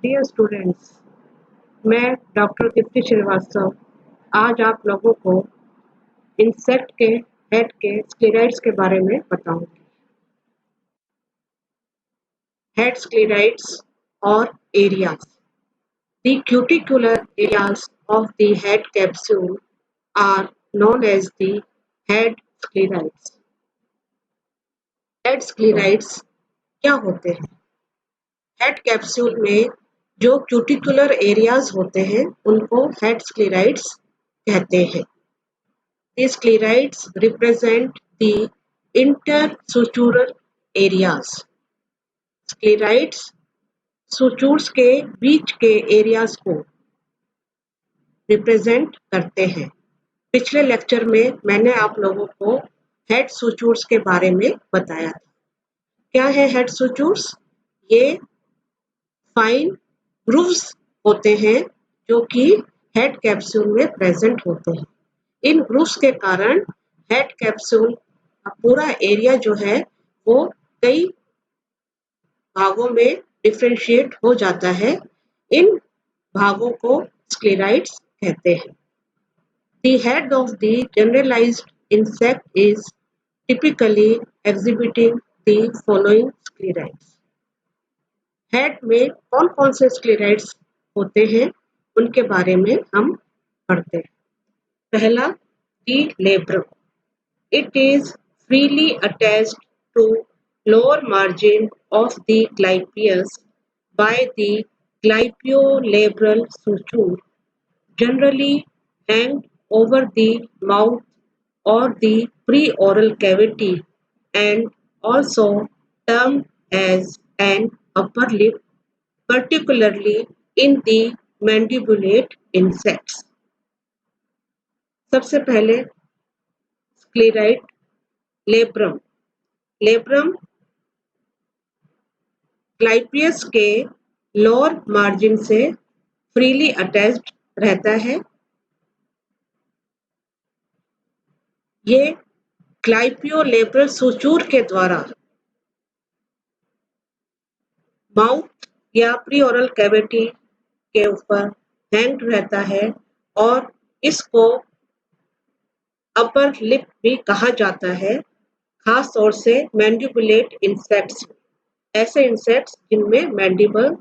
Dear students, मैं doctor Deepti Srivastava आज आप लोगों को इंसेक्ट के हेड के स्क्लेराइड्स के बारे में बताऊंगी। हेड स्क्लेराइड्स और areas. The cuticular areas of the head capsule are known as the head sclerites. Head sclereids क्या होते हैं? हेड कैप्सूल में जो क्यूटिकुलर एरियाज होते हैं उनको हेड स्क्लेराइड्स कहते हैं। The sclerites represent the intersutural areas. Sclerites सुचूर्स के बीच के एरियाज को रिप्रेजेंट करते हैं। पिछले लेक्चर में मैंने आप लोगों को हेड सुचूर्स के बारे में बताया था। क्या है हेड सुचूर्स? ये फाइन ग्रूव्स होते हैं जो कि हेड कैप्सूल में प्रेजेंट होते हैं। इन ग्रूव्स के कारण हेड कैप्सूल का पूरा एरिया जो है वो कई भागों में डिफरेंशिएट हो जाता है। इन भागों को स्क्लेराइड्स कहते हैं। The head of the generalized insect is typically exhibiting the following sclerites. Head में कौन कौन से स्क्लेराइड्स होते हैं उनके बारे में हम पढ़ते हैं। पहला, दी labrum. It is freely attached to lower margin of the clypeus by the clypeolabral suture, generally hanged over the mouth or the preoral cavity, and also termed as an upper lip, particularly in the mandibulate insects. सबसे पहले sclereid labrum. Labrum clypeus के lower margin से freely attached रहता है। ये क्लाइपियोलेब्रल सुचूर के द्वारा mouth या प्रीओरल कैविटी के ऊपर हैंग्ड रहता है और इसको अपर लिप भी कहा जाता है, खास तौर से मैंडिबुलेट इंसेक्ट्स। ऐसे इंसेक्ट्स जिनमें मैंडिबल्स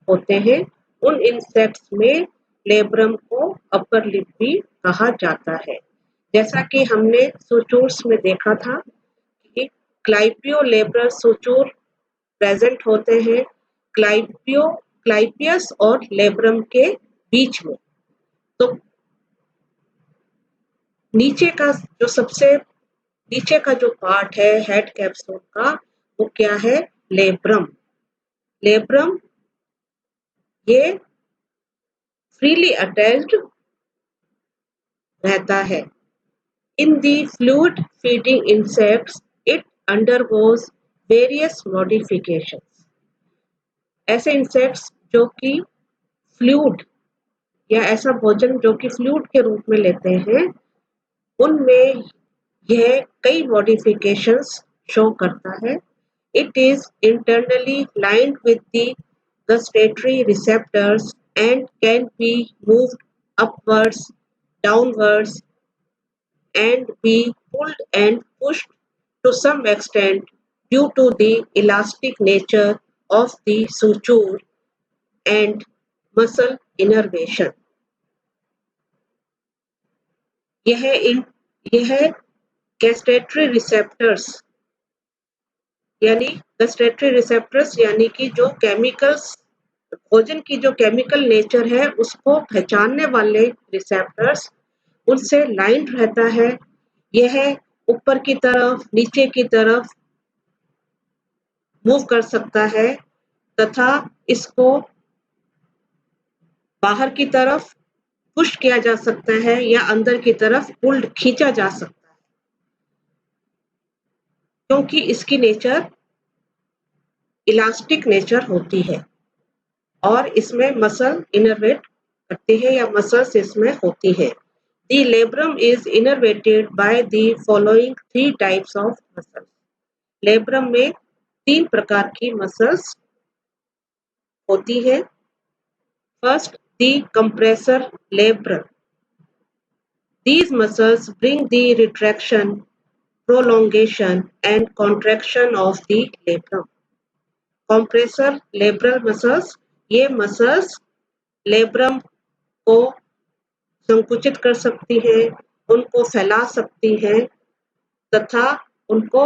होते हैं, उन इंसेक्ट्स में लेब्रम को अपर लिप भी कहा जाता है। जैसा कि हमने सुचूर्स में देखा था कि क्लाइपियोलेब्रल सुचूर प्रेजेंट होते हैं क्लाइपियस और लेब्रम के बीच में। तो नीचे का जो सबसे नीचे का जो पार्ट है हेड कैप्सूल का, वो क्या है? लेब्रम। लेब्रम ये फ्रीली अटैच्ड रहता है। In the fluid feeding insects it undergoes various modifications. ऐसे इंसेक्ट्स जो कि फ्लूइड या ऐसा भोजन जो कि फ्लूइड के रूप में लेते हैं, उनमें यह कई मॉडिफिकेशंस शो करता है। It is internally lined with the gustatory receptors and can be moved upwards, downwards, and be pulled and pushed to some extent due to the elastic nature of the suture and muscle innervation. यह gustatory receptors यानी कि जो chemicals, भोजन की जो chemical nature है उसको पहचानने वाले रिसेप्टर्स, उनसे लाइंड रहता है। यह ऊपर की तरफ, नीचे की तरफ मूव कर सकता है तथा इसको बाहर की तरफ पुश किया जा सकता है या अंदर की तरफ पुल्ड खींचा जा सकता है, क्योंकि इसकी नेचर इलास्टिक नेचर होती है और इसमें मसल इनर्वेट करती है या मसल्स इसमें होती है। The labrum is innervated by the following 3 types of muscles. Labrum में 3 प्रकार की मसल्स होती है। First, the compressor labrum. These muscles bring the retraction, prolongation and contraction of the labrum. Compressor labral muscles, ये muscles labrum को संकुचित कर सकती हैं, उनको फैला सकती हैं तथा उनको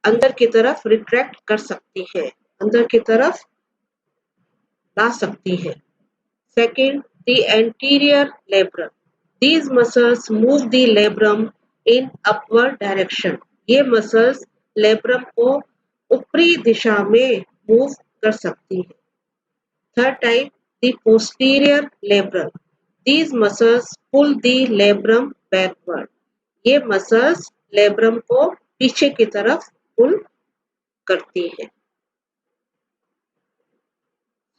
अंदर की तरफ रिट्रैक्ट कर सकती है, अंदर की तरफ ला सकती है. Second, the anterior labrum. These muscles move the labrum in upward direction. ये muscles labrum को ऊपरी दिशा में move कर सकती है. Third type, the posterior labrum. These muscles pull the labrum backward. ये muscles labrum को पीछे की तरफ pull करती है.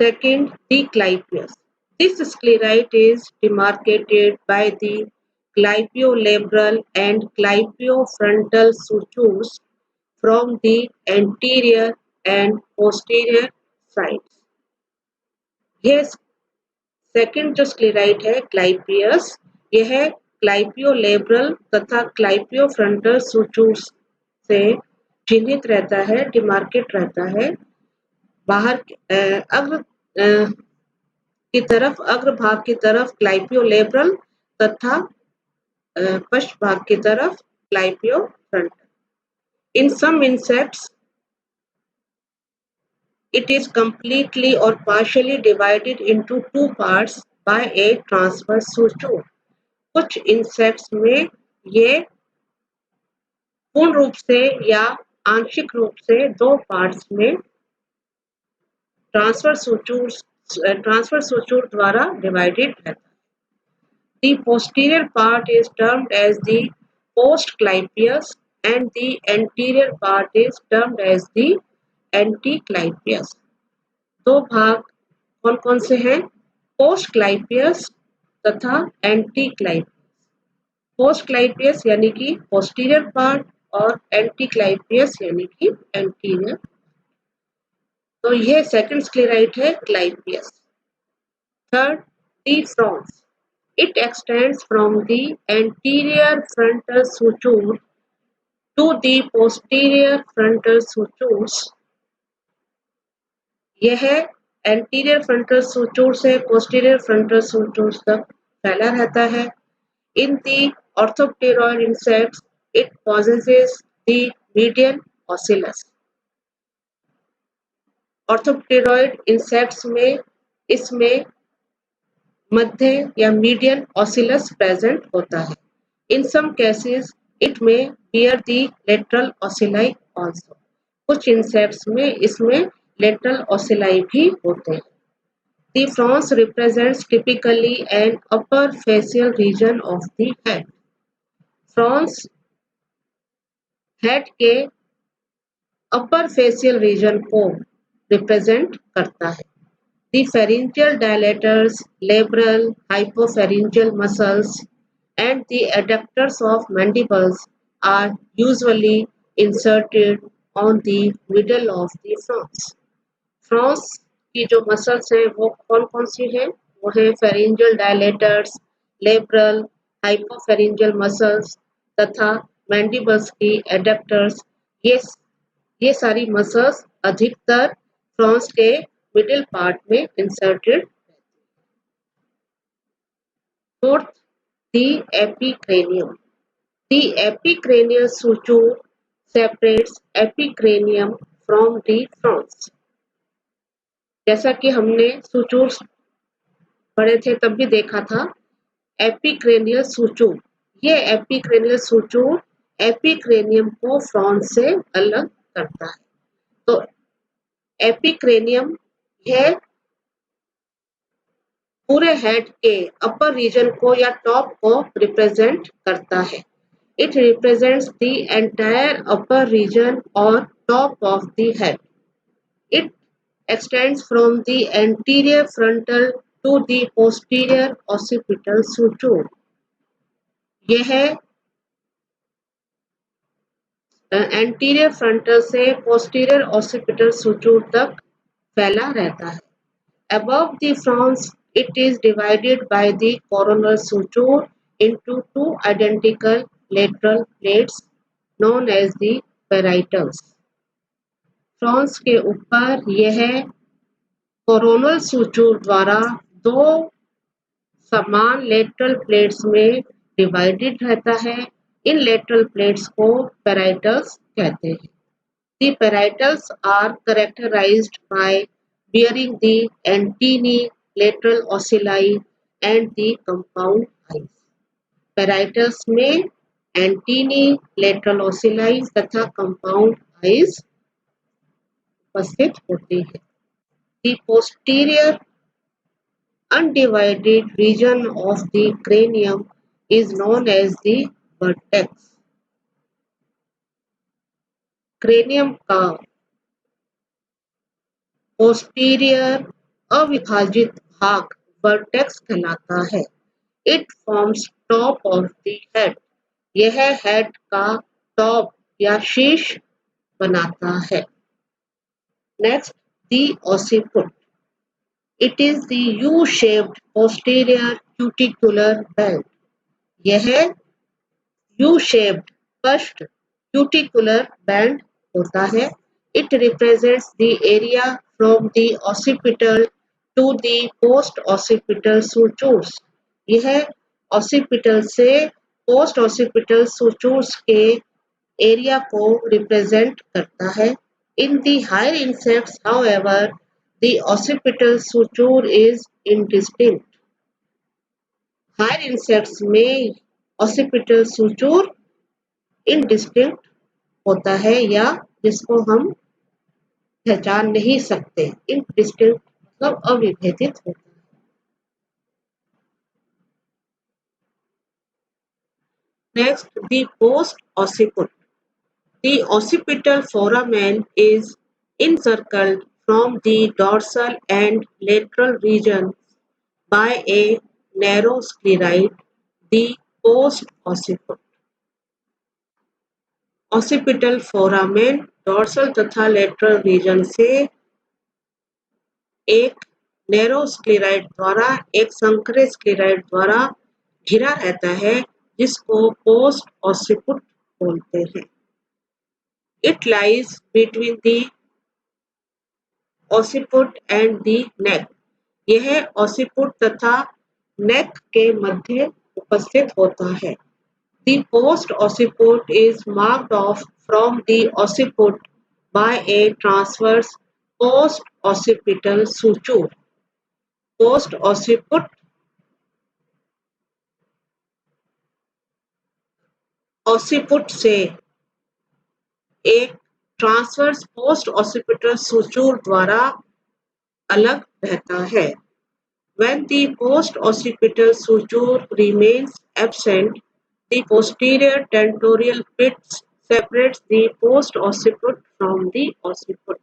Second, the clypeus. This sclerite is demarcated by the clypeolabral and clypeofrontal sutures from the anterior and posterior sides. यह second जो sclerite है क्लाइपियस, यह क्लाइपियोलेब्रल तथा क्लाइपियोफ्रंटल सुचूर्स से चिन्हित रहता है, डिमार्केट रहता है. बाहर अग्र की तरफ, अग्र भाग की तरफ क्लाइपियोलेब्रल तथा पश्च भाग की तरफ क्लाइपियोफ्रंटल. In some insects, it is completely or partially divided into two parts by a transverse suture. कुछ इंसेक्ट्स में ये पूर्ण रूप से या आंशिक रूप से दो पार्ट्स में ट्रांसवर्स सुचूर द्वारा डिवाइडेड रहता है. The posterior part is termed as the postclypeus and the anterior part is termed as the anticlypeus. दो भाग कौन कौन से हैं? पोस्टक्लाइपियस तथा एंटीक्लाइपियस. पोस्टक्लाइपियस यानी कि पोस्टीरियर पार्ट और एंटीक्लाइपियस यानी कि एंटीरियर. तो यह सेकंड स्क्लेराइट है clypeus. Third, the frons. It extends from the anterior frontal suture to the posterior frontal sutures. यह anterior frontal suture से posterior frontal sutures तक फैला रहता है. In the orthopteroid insects, it possesses the median ocellus. Orthopteroid insects में इसमें मध्य या median ऑसिलस present होता है. In some cases it may bear the lateral ocelli also. कुछ इंसेक्ट्स में इसमें लेटरल ऑसिलाई भी होते हैं. The frons represents typically an upper facial region of the head. Frons head के अपर फेशियल रीजन को रिप्रेजेंट करता है. The pharyngeal dilators, labral, hypopharyngeal muscles, and the adductors of mandibles are usually inserted on the middle of the frons. Frons की जो muscles हैं वो कौन कौन सी हैं? वो है pharyngeal dilators, labral, hypopharyngeal muscles तथा mandibles की adductors. ये सारी muscles अधिकतर frons के मिडिल पार्ट में inserted. Fourth, the एपिक्रेनियम. The एपिक्रेनियल suture separates epicranium from the frons. जैसा कि हमने सुचूर पढ़े थे तब भी देखा था. एपिक्रेनियल suture, ये एपिक्रेनियल suture एपिक्रेनियम को फ्रॉन्स से अलग करता है. तो एपिक्रेनियम यह पूरे हेड के अपर रीजन को या टॉप को रिप्रेजेंट करता है. It represents the entire upper region और top of the head. It extends from the anterior frontal to the posterior occipital suture. यह एंटीरियर फ्रंटल से पोस्टीरियर ऑसिपिटल suture तक फैला रहता है. Above the frons, it is divided by the coronal suture into two identical lateral plates known as the parietals. Fronx के ऊपर यह coronal सूचूर द्वारा दो समान लेटरल प्लेट्स में डिवाइडेड रहता है। इन लेटरल प्लेट्स को पैराइटल्स कहते हैं। The parietals are characterized by bearing the antennae-lateral ocelli and the compound eyes. Parietals में antennae, lateral ocelli तथा compound eyes उपस्थित होते हैं। The posterior undivided region of the cranium is known as the vertex. Cranium का posterior अविभाजित भाग vertex कहलाता है। It forms top of the head. यह हेड का टॉप या शीर्ष बनाता है। Next, the occiput. It is the U shaped posterior cuticular belt. यह U shaped first cuticular band होता है। It represents the area from the occipital to the post-occipital sutures. यह occipital से post-occipital sutures के एरिया को represent करता है। In the higher insects, however, the occipital suture is indistinct. Higher insects में occipital suture indistinct होता है या जिसको हम पहचान नहीं सकते। इनडिस्टिंक्ट मतलब अविभेदित होता है। Next, the post occiput. द occipital foramen is encircled from the dorsal and lateral regions by a narrow scleroid, the post occiput. Occipital foramen dorsal तथा लेटरल रीजन से एक नैरो स्क्लेराइड द्वारा, एक संकरे स्क्लेराइड द्वारा घिरा रहता है, जिसको पोस्ट ऑसिपुट बोलते हैं। It lies between the occiput and the neck. यह ऑसिपुट तथा नेक के मध्य उपस्थित होता है। The post occiput is marked off from the occiput by a transverse post-occipital suture. Post occiput occiput से एक ट्रांसवर्स पोस्ट ऑसिपिटल suture द्वारा अलग रहता है। When the post occipital suture remains absent, the posterior tentorial pit separates the post occiput from the occiput.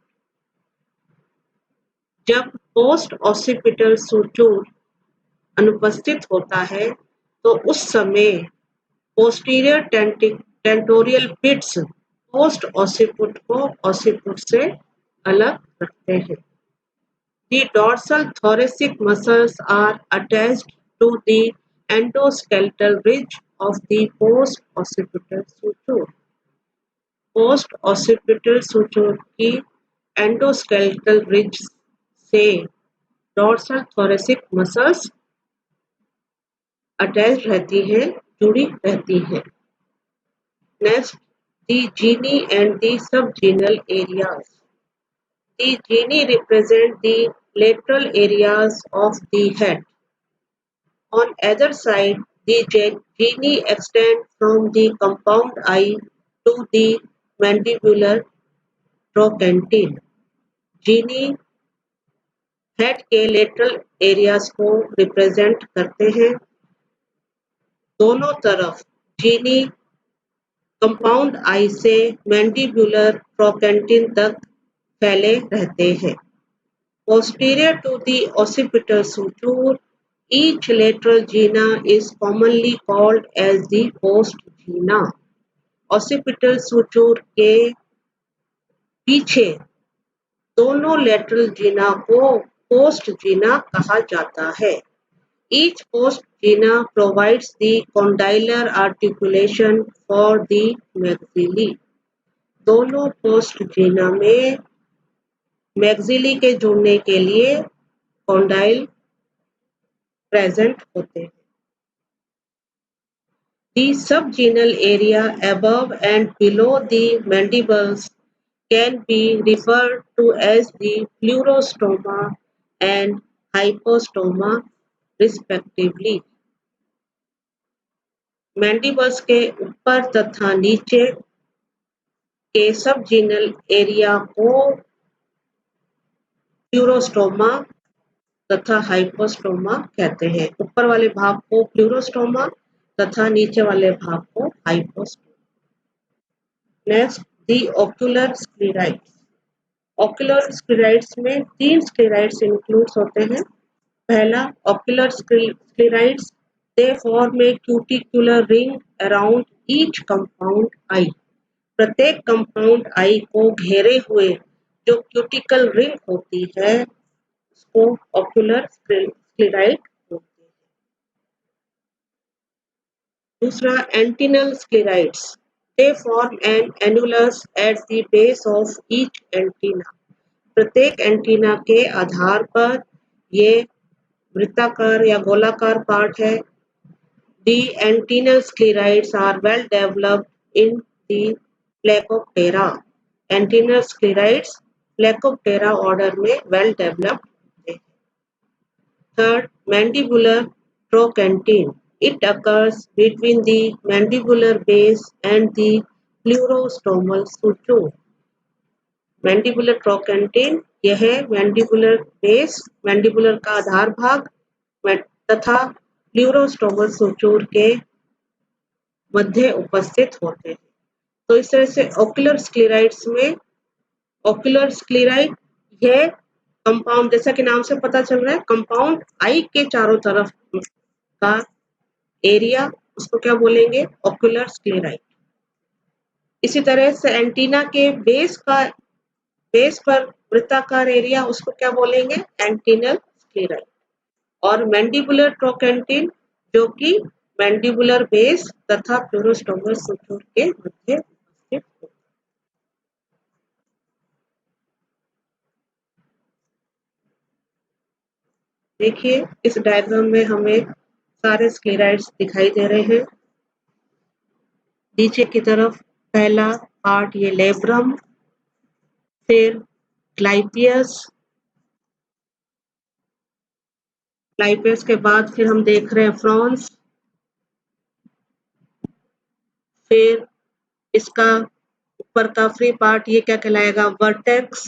जब post occipital suture अनुपस्थित होता है, तो उस समय posterior tentorial pits post occiput को occiput से अलग रखते हैं। The dorsal thoracic muscles are attached to the endoskeletal ridge of the post-occipital suture. Post-occipital suture की endoskeletal ridge से dorsal thoracic muscles attached रहती है, जुड़ी रहती है। Next, the geni and the subgenual areas. The geni represent the lateral areas of the head. On either side, the geni extend from the compound eye to the mandibular trochanter. Geni head के lateral areas को represent करते हैं। दोनों तरफ geni compound आई से mandibular ट्रोकेंटिन तक फैले रहते हैं। Posterior to the occipital suture, each lateral gena is commonly called as the post gena. Occipital suture के पीछे दोनों lateral gena को पोस्ट जीना कहा जाता है। Each post gena provides the condylar articulation for the maxilla. दोनों पोस्ट जीना में maxillary के जुड़ने के लिए कॉन्डाइल प्रेजेंट होते हैं। The subgenal area above and below the mandibles can be referred to as the pleurostoma and hypostoma respectively. Mandibles के ऊपर तथा नीचे के सबजीनल एरिया को प्लूरोस्टोमा तथा हाइपोस्टोमा कहते हैं। ऊपर वाले भाग को प्लूरोस्टोमा तथा नीचे वाले भाग को hypostoma. Next, the ocular sclerites. Ocular sclerites में 3 स्क्लेराइड्स इंक्लूड होते हैं। पहला, ocular sclerites, they form a cuticular ring around each compound eye. प्रत्येक कंपाउंड आई को घेरे हुए जो क्यूटिकल रिंग होती है उसको ओक्यूलर स्क्लेराइड बोलते हैं। दूसरा, antennal sclerites, they form an annulus at the base of each antenna. प्रत्येक एंटीना के आधार पर ये वृत्ताकार या गोलाकार पार्ट है। The antenal sclerites are well developed in the Plecoptera. Antenal sclerites Plecoptera order में well developed है। Third, mandibular trochanter. It occurs between the mandibular base and the pleurostomal suture. Mandibular trochanter यह mandibular base, mandibular का आधार भाग तथा प्लूरोस्टोमल सुचूर के मध्य उपस्थित होते हैं। तो इस तरह से ओक्यूलर स्क्लेराइड्स में ओक्यूलर स्क्लेराइड यह कंपाउंड, जैसा कि नाम से पता चल रहा है, कंपाउंड आई के चारों तरफ का एरिया, उसको क्या बोलेंगे? Ocular sclereid. इसी तरह से एंटीना के बेस पर वृत्ताकार एरिया, उसको क्या बोलेंगे? Antennal sclereid. और मैंडिबुलर ट्रोकेंटिन जो कि मैंडिबुलर बेस तथा प्लूरोस्टोमल सुचूर के मध्य उपस्थित होता है। देखिए इस डायग्राम में हमें सारे स्क्लेराइड्स दिखाई दे रहे हैं। नीचे की तरफ पहला पार्ट ये लेब्रम, फिर ग्लाइपियस के बाद फिर हम देख रहे हैं फ्रॉन्स, फिर इसका ऊपर का फ्री पार्ट ये क्या कहलाएगा? वर्टेक्स।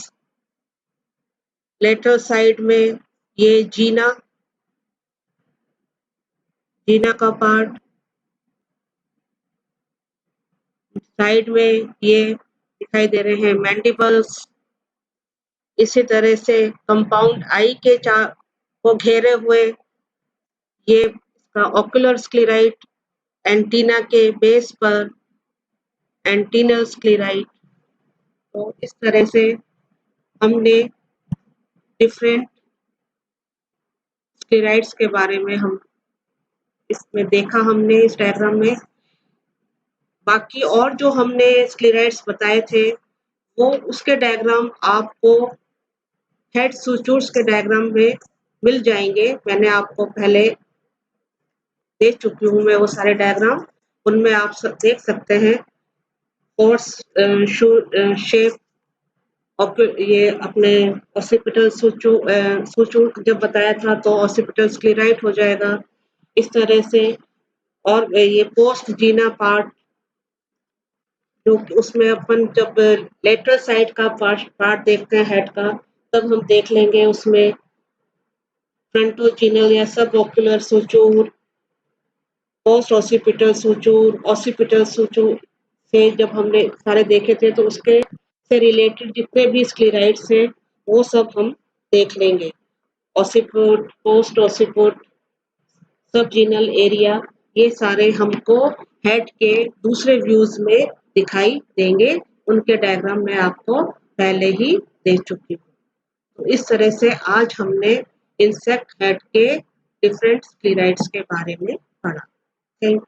लेटरल साइड में ये जीना का पार्ट, साइड में ये दिखाई दे रहे हैं मैंडिबल्स। इसी तरह से कंपाउंड आई के को घेरे हुए ये इसका ओक्यूलर स्क्लेराइड, एंटीना के बेस पर एंटीनल स्क्लेराइड। तो इस तरह से हमने डिफरेंट स्क्लेराइड्स के बारे में हम इसमें देखा हमने इस डायग्राम में। बाकी और जो हमने स्क्लेराइड्स बताए थे वो उसके डायग्राम आपको हेड सुचूर्स के डायग्राम में मिल जाएंगे। मैंने आपको पहले दे चुकी हूँ मैं वो सारे डायग्राम, उनमें आप सब देख सकते हैं। फोर्स शेप ये अपने ऑसिपिटल सुचूर जब बताया था तो ऑसिपिटल स्क्लेराइड हो जाएगा इस तरह से। और ये पोस्ट जीना पार्ट जो उसमें अपन जब लेटरल साइड का पार्ट देखते हैं हेड का, तब हम देख लेंगे उसमें फ्रंटोजीनल या सब ऑक्यूलर सुचूर, पोस्ट ऑसिपिटल सुचूर से जब हमने सारे देखे थे तो उसके से रिलेटेड जितने भी स्क्लेराइड्स हैं वो सब हम देख लेंगे। ऑसिपोट, पोस्ट ऑसिपोट, सबजीनल एरिया, ये सारे हमको हेड के दूसरे व्यूज में दिखाई देंगे। उनके डायग्राम मैं आपको पहले ही दे चुकी हूँ। तो इस तरह से आज हमने इंसेक्ट हेड के डिफरेंट स्क्लेराइड्स के बारे में पढ़ा। थैंक